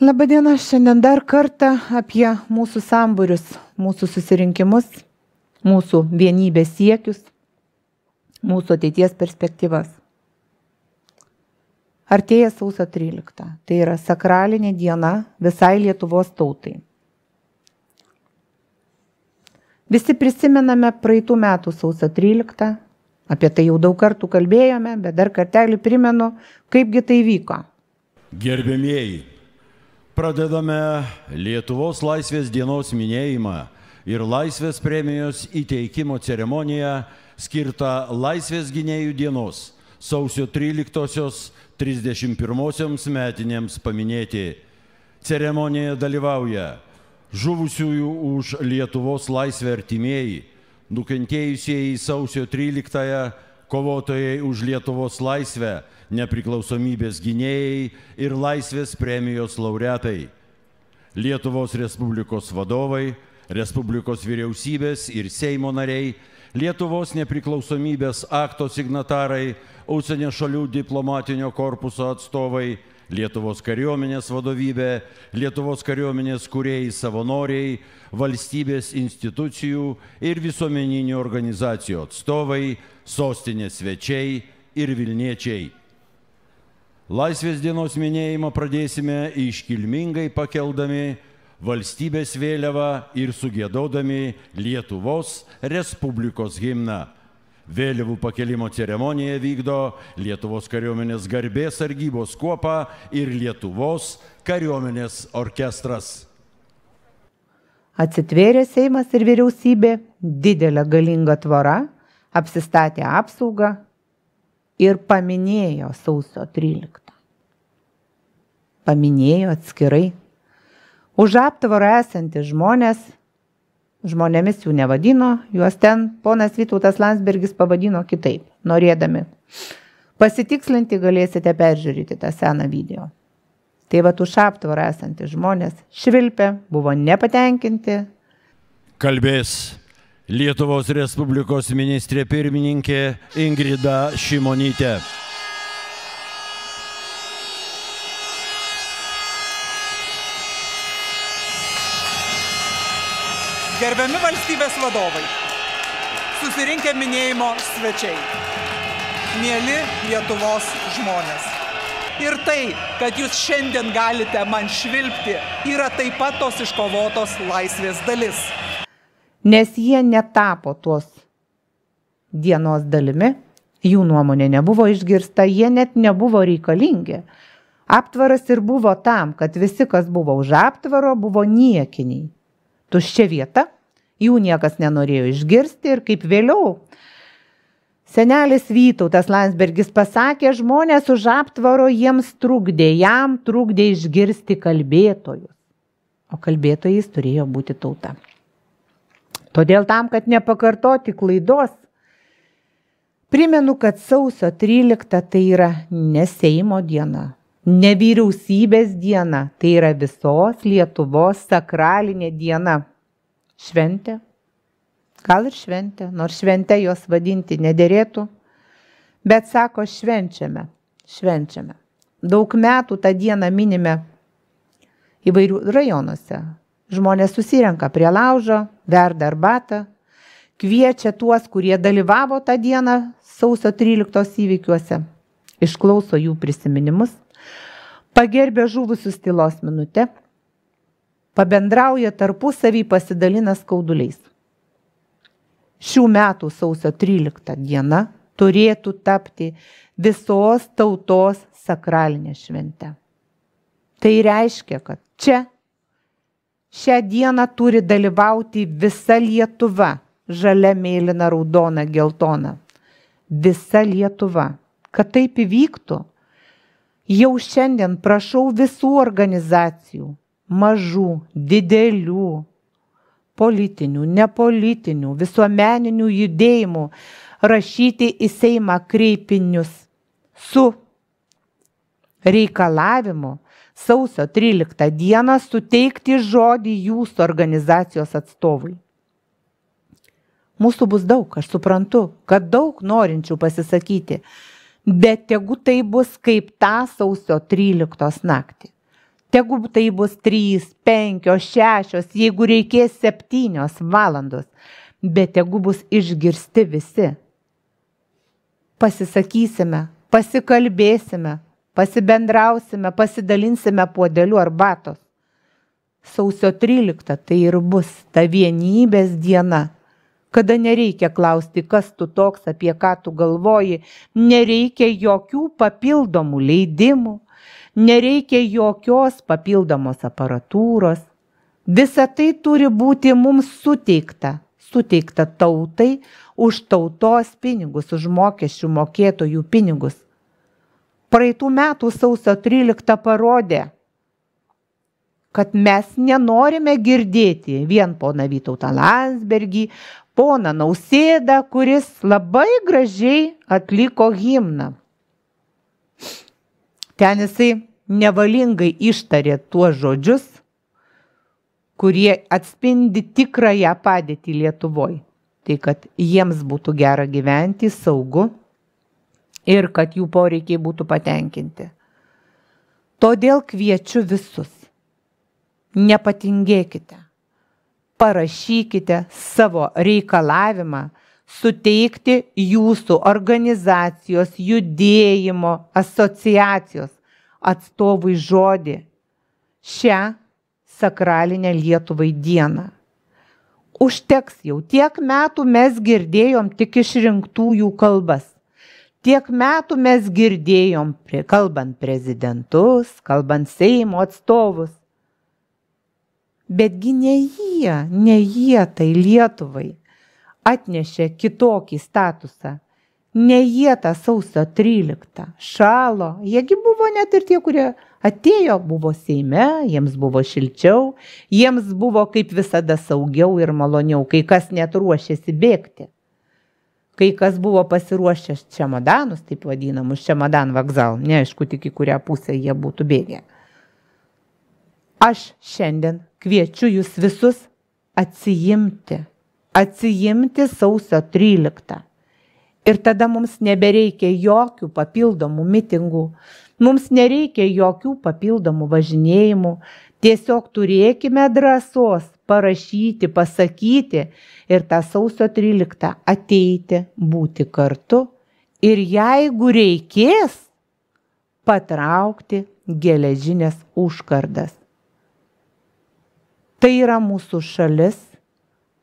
Labadiena, šiandien dar kartą apie mūsų sambūrius, mūsų susirinkimus, mūsų vienybės siekius, mūsų ateities perspektyvas. Artėja sausio 13. Tai yra sakralinė diena visai Lietuvos tautai. Visi prisimename praeitų metų sausio 13. Apie tai jau daug kartų kalbėjome, bet dar kartelį primenu, kaipgi tai vyko. Gerbėmieji, pradedame Lietuvos laisvės dienos minėjimą ir laisvės premijos įteikimo ceremoniją skirtą laisvės gynėjų dienos sausio 13-osios 31-osioms metinėms paminėti. Ceremonijoje dalyvauja žuvusiųjų už Lietuvos laisvę artimieji, nukentėjusieji sausio 13-ąją, kovotojai už Lietuvos laisvę, nepriklausomybės gynėjai ir laisvės premijos laureatai, Lietuvos Respublikos vadovai, Respublikos vyriausybės ir Seimo nariai, Lietuvos nepriklausomybės akto signatarai, užsienio šalių diplomatinio korpuso atstovai, Lietuvos kariuomenės vadovybė, Lietuvos kariuomenės kūrėjai savanoriai, valstybės institucijų ir visuomeninių organizacijų atstovai, sostinės svečiai ir vilniečiai. Laisvės dienos minėjimą pradėsime iškilmingai pakeldami valstybės vėliavą ir sugiedodami Lietuvos Respublikos himną. Vėliavų pakelimo ceremoniją vykdo Lietuvos kariuomenės garbės sargybos kuopa ir Lietuvos kariuomenės orkestras. Atsitvėrė Seimas ir vyriausybė, didelė galinga tvora, apsistatė apsaugą ir paminėjo sausio 13. Paminėjo atskirai. Už aptvarą esantys žmonėmis jų nevadino, juos ten ponas Vytautas Landsbergis pavadino kitaip, norėdami. Pasitikslinti galėsite peržiūrėti tą seną video. Tai va, už aptvarą esantys žmonės švilpė, buvo nepatenkinti. Kalbės Lietuvos Respublikos ministrė pirmininkė Ingrida Šimonytė. Gerbiami valstybės vadovai, susirinkę minėjimo svečiai, mieli Lietuvos žmonės. Ir tai, kad jūs šiandien galite man švilpti, yra taip pat tos iškovotos laisvės dalis. Nes jie netapo tos dienos dalimi, jų nuomonė nebuvo išgirsta, jie net nebuvo reikalingi. Aptvaras ir buvo tam, kad visi, kas buvo už aptvaro, buvo niekiniai. Tuščia vieta, jų niekas nenorėjo išgirsti ir kaip vėliau senelis Vytautas Landsbergis pasakė, žmonės už aptvaro jiems trukdė, jam trukdė išgirsti kalbėtojus. O kalbėtojais turėjo būti tauta. Todėl tam, kad nepakartoti klaidos, primenu, kad sausio 13 tai yra ne Seimo diena, ne vyriausybės diena, tai yra visos Lietuvos sakralinė diena. Šventė, gal ir šventė, nors šventė jos vadinti nederėtų, bet sako švenčiame. Daug metų tą dieną minime įvairių rajonuose. Žmonės susirenka prie laužo, verda arbatą, kviečia tuos, kurie dalyvavo tą dieną sausio 13 įvykiuose, išklauso jų prisiminimus, pagerbė žuvusius tylos minutę, pabendrauja tarpusavį, pasidalina skauduliais. Šių metų sausio 13 diena turėtų tapti visos tautos sakralinė švente. Tai reiškia, kad čia šią dieną turi dalyvauti visa Lietuva, žalia, mėlyna, raudona, geltona. Visa Lietuva. Kad taip įvyktų, jau šiandien prašau visų organizacijų, mažų, didelių, politinių, nepolitinių, visuomeninių judėjimų rašyti į Seimą kreipinius su reikalavimu sausio 13 dieną suteikti žodį jūsų organizacijos atstovui. Mūsų bus daug, aš suprantu, kad daug norinčių pasisakyti, bet tegu tai bus kaip tą sausio 13 naktį. Tegu tai bus 3, 5, 6, jeigu reikės 7 valandos, bet tegu bus išgirsti visi. Pasisakysime, pasikalbėsime, pasibendrausime, pasidalinsime puodeliu arbatos. Sausio 13 tai ir bus ta vienybės diena, kada nereikia klausti, kas tu toks, apie ką tu galvoji, nereikia jokių papildomų leidimų, nereikia jokios papildomos aparatūros. Visa tai turi būti mums suteikta tautai už tautos pinigus, už mokesčių mokėtojų pinigus. Praeitų metų sausio 13 parodė, kad mes nenorime girdėti vien poną Vytautą Landsbergį, poną Nausėdą, kuris labai gražiai atliko himną. Ten jisai nevalingai ištarė tuos žodžius, kurie atspindi tikrąją padėtį Lietuvoje. Tai kad jiems būtų gera gyventi, saugu ir kad jų poreikiai būtų patenkinti. Todėl kviečiu visus. Nepatingėkite. Parašykite savo reikalavimą suteikti jūsų organizacijos, judėjimo, asociacijos atstovui žodį šią sakralinę Lietuvai dieną. Užteks jau, tiek metų mes girdėjom tik išrinktųjų kalbas. Tiek metų mes girdėjom, kalbant prezidentus, kalbant Seimo atstovus. Betgi ne jie tai Lietuvai atnešė kitokį statusą. Ne jie tą sausio 13 šalo. Jiegi buvo net ir tie, kurie atėjo, buvo Seime, jiems buvo šilčiau, jiems buvo kaip visada saugiau ir maloniau, kai kas net ruošėsi bėgti. Kai kas buvo pasiruošęs čemodanus, taip vadinamus, čemodan vokzal, neaišku tik į kurią pusę jie būtų bėgę. Aš šiandien kviečiu jūs visus atsiimti sausio 13. Ir tada mums nebereikia jokių papildomų mitingų, mums nereikia jokių papildomų važinėjimų, tiesiog turėkime drąsos parašyti, pasakyti ir tą sausio 13 ateiti, būti kartu ir jeigu reikės, patraukti geležinės užkardas. Tai yra mūsų šalis,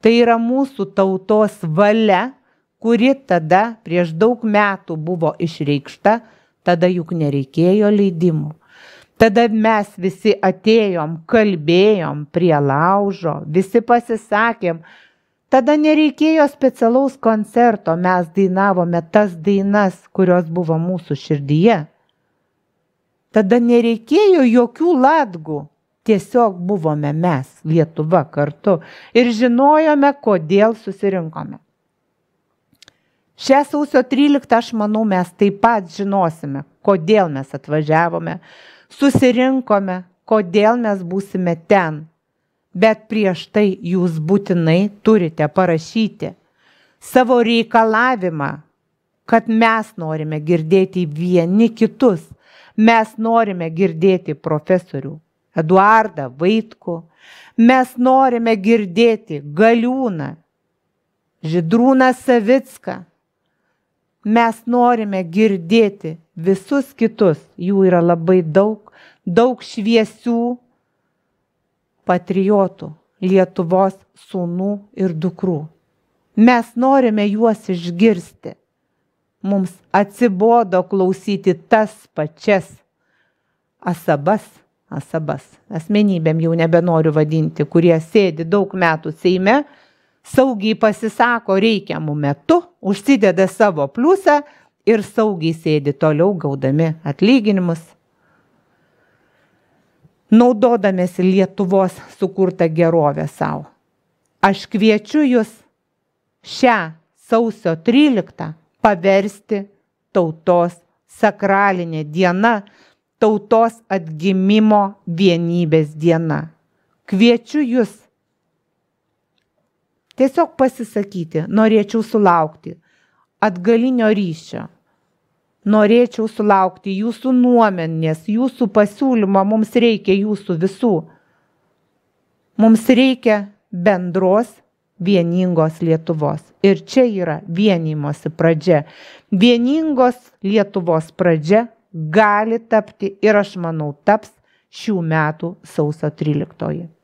tai yra mūsų tautos valia, kuri tada prieš daug metų buvo išreikšta, tada juk nereikėjo leidimų. Tada mes visi atėjom, kalbėjom prie laužo, visi pasisakėm. Tada nereikėjo specialaus koncerto, mes dainavome tas dainas, kurios buvo mūsų širdyje. Tada nereikėjo jokių latgų. Tiesiog buvome mes, Lietuva, kartu ir žinojome, kodėl susirinkome. Šią sausio 13, aš manau, mes taip pat žinosime, kodėl mes atvažiavome, susirinkome, kodėl mes būsime ten. Bet prieš tai jūs būtinai turite parašyti savo reikalavimą, kad mes norime girdėti vieni kitus, mes norime girdėti profesorių Eduardą Vaitkų, mes norime girdėti Galiūną, Žydrūną Savicką, mes norime girdėti visus kitus, jų yra labai daug šviesių patriotų, Lietuvos sūnų ir dukrų. Mes norime juos išgirsti. Mums atsibodo klausyti tas pačias asmenybėm jau nebenoriu vadinti, kurie sėdi daug metų Seime, saugiai pasisako reikiamų metu, užsideda savo pliusą ir saugiai sėdi toliau gaudami atlyginimus. Naudodamėsi Lietuvos sukurtą gerovę savo. Aš kviečiu jūs šią sausio 13 paversti tautos sakralinė diena, tautos atgimimo vienybės diena. Kviečiu jūs tiesiog pasisakyti, norėčiau sulaukti atgalinio ryšio. Norėčiau sulaukti jūsų nuomonės, jūsų pasiūlymo, mums reikia jūsų visų. Mums reikia bendros, vieningos Lietuvos. Ir čia yra vienijimosi pradžia. Vieningos Lietuvos pradžia gali tapti ir aš manau taps šių metų sausio 13.